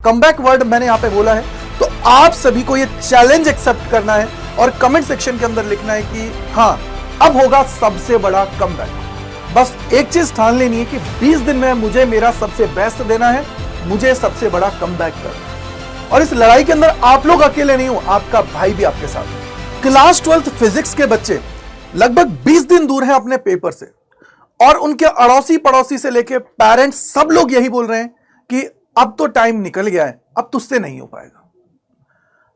Comeback word मैंने यहां पे बोला है, तो आप सभी को ये चैलेंज एक्सेप्ट करना है और कमेंट सेक्शन के अंदर लिखना है कि हां अब होगा सबसे बड़ा कमबैक। बस एक चीज ठान लेनी है कि 20 दिन में मुझे मेरा सबसे बेस्ट देना है, मुझे सबसे बड़ा कमबैक करना है। और इस लड़ाई के अंदर आप लोग अकेले नहीं हो, आपका भाई भी आपके साथ है। क्लास 12th फिजिक्स के बच्चे लगभग 20 दिन दूर हैं अपने पेपर से, और उनके अड़ोसी पड़ोसी से लेके पेरेंट्स सब लोग यही बोल रहे हैं कि अब तो टाइम निकल गया है, अब तुझसे नहीं हो पाएगा।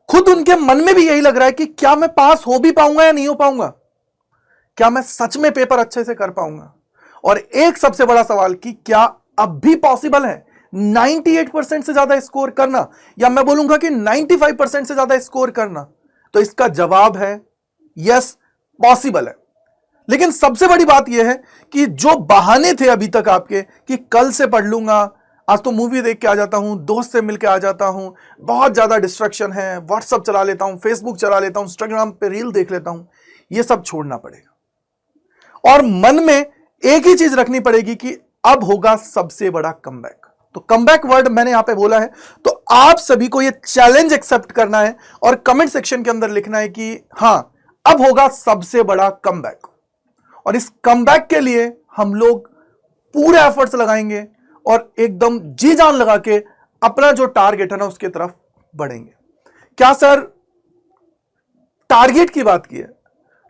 खुद उनके मन में भी यही लग रहा है कि क्या मैं पास हो भी पाऊंगा या नहीं हो पाऊंगा, क्या मैं सच में पेपर अच्छे से कर पाऊंगा। और एक सबसे बड़ा सवाल कि क्या अब भी पॉसिबल है 98% से ज्यादा स्कोर करना, या मैं बोलूंगा कि 95% से ज्यादा स्कोर करना। तो इसका जवाब है यस, पॉसिबल है। लेकिन सबसे बड़ी बात यह है कि जो बहाने थे अभी तक आपके कि कल से पढ़ लूंगा, आज तो मूवी देख के आ जाता हूं, दोस्त से मिलके आ जाता हूं, बहुत ज्यादा डिस्ट्रैक्शन है, व्हाट्सएप चला लेता हूं, फेसबुक चला लेता हूं, इंस्टाग्राम पे रील देख लेता हूं, ये सब छोड़ना पड़ेगा और मन में एक ही चीज रखनी पड़ेगी कि अब होगा सबसे बड़ा कमबैक। तो कमबैक वर्ड मैंने यहां पे बोला है, तो आप सभी को ये चैलेंज एक्सेप्ट करना है और कमेंट सेक्शन के अंदर लिखना है कि हां अब होगा सबसे बड़ा कमबैक। और इस कमबैक के लिए हम लोग पूरे एफर्ट्स लगाएंगे और एकदम जी जान लगा के अपना जो टारगेट है ना उसके तरफ बढ़ेंगे। क्या सर टारगेट की बात की है,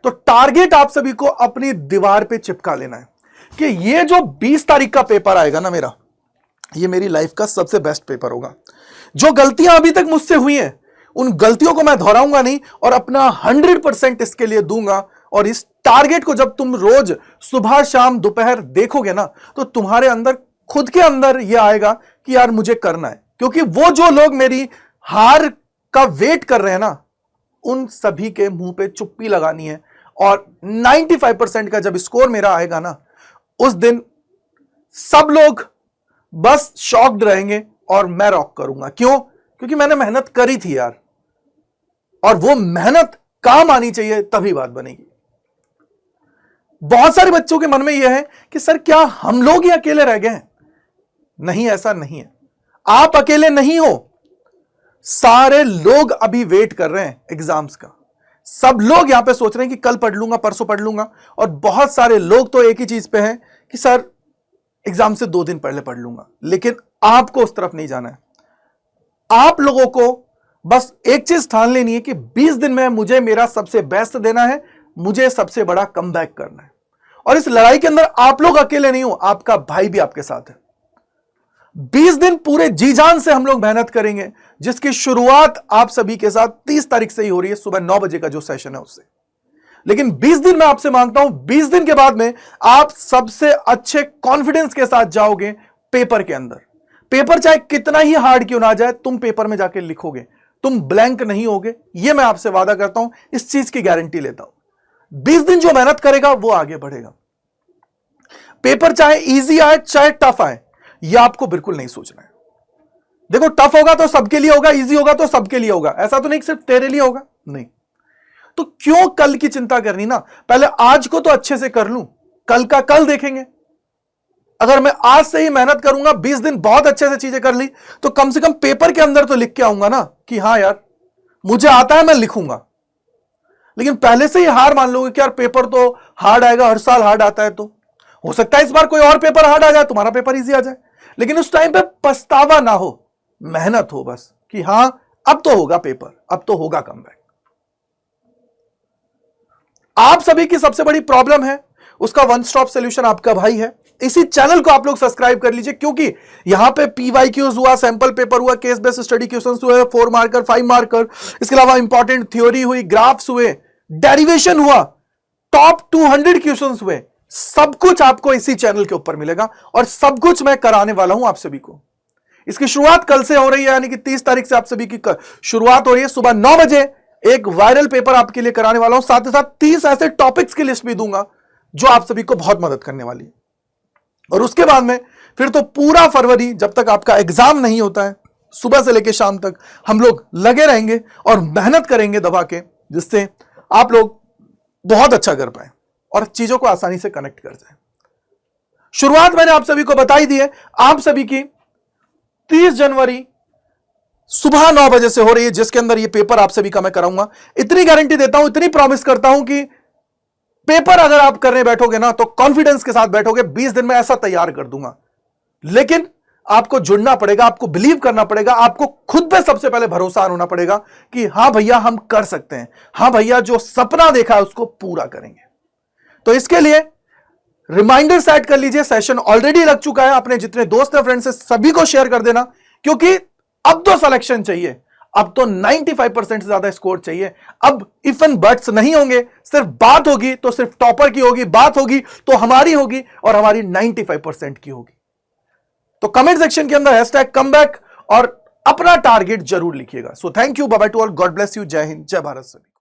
तो टारगेट आप सभी को अपनी दीवार पे चिपका लेना है कि ये जो 20 तारीख का पेपर आएगा ना मेरा, ये मेरी लाइफ का सबसे बेस्ट पेपर होगा। जो गलतियां अभी तक मुझसे हुई हैं उन गलतियों को मैं दोहराऊंगा नहीं और अपना 100% इसके लिए दूंगा। और इस टारगेट को जब तुम रोज सुबह शाम दोपहर देखोगे ना, तो तुम्हारे अंदर खुद के अंदर यह आएगा कि यार मुझे करना है। क्योंकि वो जो लोग मेरी हार का वेट कर रहे हैं ना, उन सभी के मुंह पे चुप्पी लगानी है। और 95% का जब स्कोर मेरा आएगा ना, उस दिन सब लोग बस शॉक्ड रहेंगे और मैं रॉक करूंगा। क्यों? क्योंकि मैंने मेहनत करी थी यार, और वो मेहनत काम आनी चाहिए, तभी बात बनेगी। बहुत सारे बच्चों के मन में यह है कि सर क्या हम लोग ही अकेले रह गए हैं? नहीं, ऐसा नहीं है। आप अकेले नहीं हो, सारे लोग अभी वेट कर रहे हैं एग्जाम्स का। सब लोग यहां पे सोच रहे हैं कि कल पढ़ लूंगा, परसों पढ़ लूंगा। और बहुत सारे लोग तो एक ही चीज पे हैं कि सर एग्जाम से 2 दिन पहले पढ़ लूंगा। लेकिन आपको उस तरफ नहीं जाना है। आप लोगों को बस एक चीज ठान लेनी है कि 20 दिन में मुझे मेरा सबसे बेस्ट देना है, मुझे सबसे बड़ा कमबैक करना है। और इस लड़ाई के अंदर आप लोग अकेले नहीं हो, आपका भाई भी आपके साथ है। 20 दिन पूरे जी जान से हम लोग मेहनत करेंगे, जिसकी शुरुआत आप सभी के साथ 30 तारीख से ही हो रही है, सुबह 9 बजे का जो सेशन है उससे। लेकिन 20 दिन मैं आपसे मांगता हूं, 20 दिन के बाद में आप सबसे अच्छे कॉन्फिडेंस के साथ जाओगे पेपर के अंदर। पेपर चाहे कितना ही हार्ड क्यों ना जाए, तुम पेपर में जाके लिखोगे, तुम ब्लैंक नहीं होगे। यह मैं आपसे वादा करता हूं, इस चीज की गारंटी लेता हूं। 20 दिन जो मेहनत करेगा वो आगे बढ़ेगा। पेपर चाहे इजी आए चाहे टफ आए, यह आपको बिल्कुल नहीं सोचना है। देखो, टफ होगा तो सबके लिए होगा, इजी होगा तो सबके लिए होगा। ऐसा तो नहीं सिर्फ तेरे लिए होगा, नहीं। तो क्यों कल की चिंता करनी ना, पहले आज को तो अच्छे से कर लूं, कल का कल देखेंगे। अगर मैं आज से ही मेहनत करूंगा, 20 दिन बहुत अच्छे से चीजें कर ली, तो कम से कम पेपर के अंदर तो लिख के आऊंगा ना कि हां यार मुझे आता है, मैं लिखूंगा। लेकिन पहले से ही हार मान लोगे कि यार पेपर तो हार्ड आएगा, हर साल हार्ड आता है, तो हो सकता है इस बार कोई और पेपर हार्ड आ जाए, तुम्हारा पेपर इजी आ जाए। लेकिन उस टाइम पे पछतावा ना हो, मेहनत हो बस कि हां अब तो होगा पेपर, अब तो होगा कमबैक। आप सभी की सबसे बड़ी प्रॉब्लम है, उसका वन स्टॉप सॉल्यूशन आपका भाई है। इसी चैनल को आप लोग सब्सक्राइब कर लीजिए, क्योंकि यहां पे PYQs हुआ, सैंपल पेपर हुआ, केस बेस्ड स्टडी क्वेश्चंस हुए, 4 मार्कर 5 मार्कर, इसके अलावा इंपॉर्टेंट थ्योरी हुई, ग्राफ्स हुए, डेरिवेशन हुआ, टॉप 200 क्वेश्चंस हुए। सब कुछ आपको इसी चैनल के ऊपर मिलेगा और सब कुछ मैं कराने वाला हूं आप सभी को। इसकी शुरुआत कल से हो रही है, यानी कि 30 तारीख से आप सभी की शुरुआत हो रही है। सुबह 9 बजे एक वायरल पेपर आपके लिए कराने वाला हूं, साथ ही साथ 30 ऐसे टॉपिक्स की लिस्ट भी दूंगा जो आप सभी को बहुत मदद करने वाली है। और उसके बाद में फिर तो पूरा फरवरी, जब तक आपका एग्जाम नहीं होता है, सुबह से लेकर शाम तक हम लोग लगे रहेंगे और मेहनत करेंगे दबा के, जिससे आप लोग बहुत अच्छा कर पाए और चीजों को आसानी से कनेक्ट कर जाए। शुरुआत मैंने आप सभी को बताई दी है। आप सभी की 30 जनवरी सुबह 9 बजे से हो रही है, जिसके अंदर ये पेपर आपसे भी का मैं कराऊंगा। इतनी गारंटी देता हूं, इतनी प्रॉमिस करता हूं कि पेपर अगर आप करने बैठोगे ना तो कॉन्फिडेंस के साथ बैठोगे, 20 दिन में ऐसा तैयार कर दूंगा। लेकिन आपको जुड़ना पड़ेगा, आपको बिलीव करना पड़ेगा, आपको खुद पे सबसे पहले भरोसा होना पड़ेगा कि हां भैया हम कर सकते हैं, हां भैया जो सपना देखा है उसको पूरा करेंगे। तो इसके लिए रिमाइंडर सेट कर लीजिए, सेशन ऑलरेडी लग चुका है, अपने जितने दोस्त हैं फ्रेंड्स से सभी को शेयर कर देना, क्योंकि अब तो सिलेक्शन चाहिए, अब तो 95% से ज्यादा स्कोर चाहिए। अब इफ एंड बट्स नहीं होंगे, सिर्फ बात होगी तो सिर्फ टॉपर की होगी, बात होगी तो हमारी होगी और हमारी 95% की होगी। तो कमेंट सेक्शन के अंदर #कमबैक और अपना टारगेट जरूर लिखिएगा। So thank you, bye bye to all, God bless you, जय हिंद, जय भारत सभी।